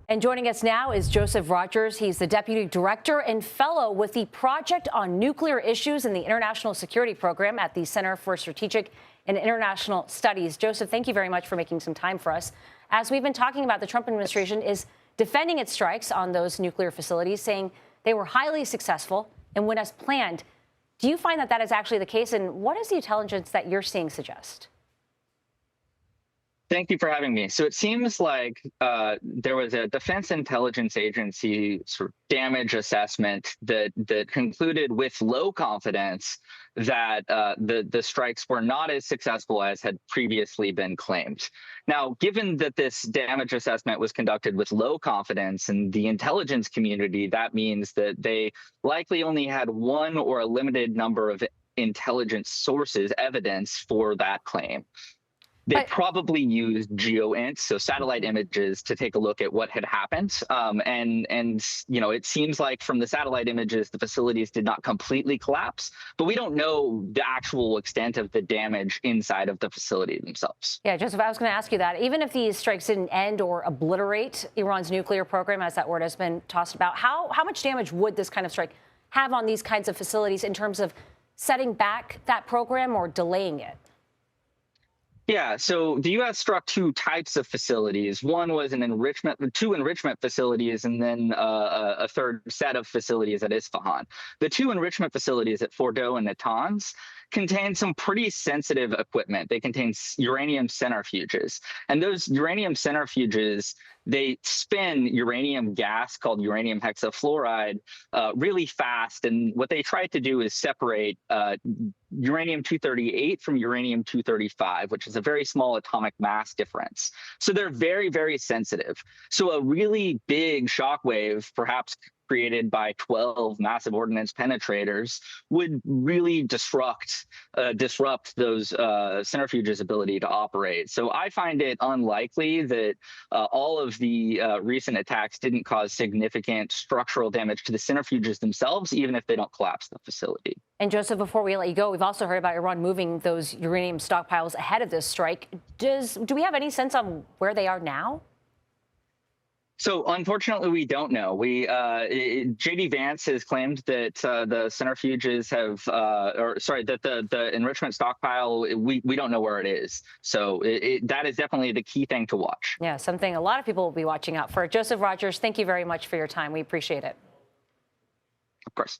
And joining us now is Joseph Rodgers. He's the Deputy Director and Fellow with the Project on Nuclear Issues in the International Security Program at the Center for Strategic and International Studies. Joseph, thank you very much for making some time for us. As we've been talking about, the Trump administration is defending its strikes on those nuclear facilities, saying they were highly successful and went as planned. Do you find that that is actually the case? And what does the intelligence that you're seeing suggest? Thank you for having me. So it seems like there was a Defense Intelligence Agency sort of damage assessment that concluded with low confidence that the strikes were not as successful as had previously been claimed. Now, given that this damage assessment was conducted with low confidence in the intelligence community, that means that they likely only had one or a limited number of intelligence sources evidence for that claim. They probably used GeoINT, so satellite images, to take a look at what had happened. And you know, it seems like from the satellite images, the facilities did not completely collapse, but we don't know the actual extent of the damage inside of the facility themselves. Yeah, Joseph, I was going to ask you that. Even if these strikes didn't end or obliterate Iran's nuclear program, as that word has been tossed about, how much damage would this kind of strike have on these kinds of facilities in terms of setting back that program or delaying it? Yeah, so the U.S. struck two types of facilities. One was two enrichment facilities, and then a third set of facilities at Isfahan. The two enrichment facilities at Fordow and Natanz contain some pretty sensitive equipment. They contain uranium centrifuges, and those uranium centrifuges, they spin uranium gas called uranium hexafluoride really fast. And what they try to do is separate uranium-238 from uranium-235, which is a very small atomic mass difference. So they're very, very sensitive. So a really big shock wave, perhaps created by 12 massive ordnance penetrators, would really disrupt those centrifuges' ability to operate. So I find it unlikely that all of the recent attacks didn't cause significant structural damage to the centrifuges themselves, even if they don't collapse the facility. And Joseph, before we let you go, we've also heard about Iran moving those uranium stockpiles ahead of this strike. Do we have any sense on where they are now? So unfortunately, we don't know. J.D. Vance has claimed that the centrifuges have, that the enrichment stockpile, we don't know where it is. So that is definitely the key thing to watch. Yeah, something a lot of people will be watching out for. Joseph Rodgers, thank you very much for your time. We appreciate it. Of course.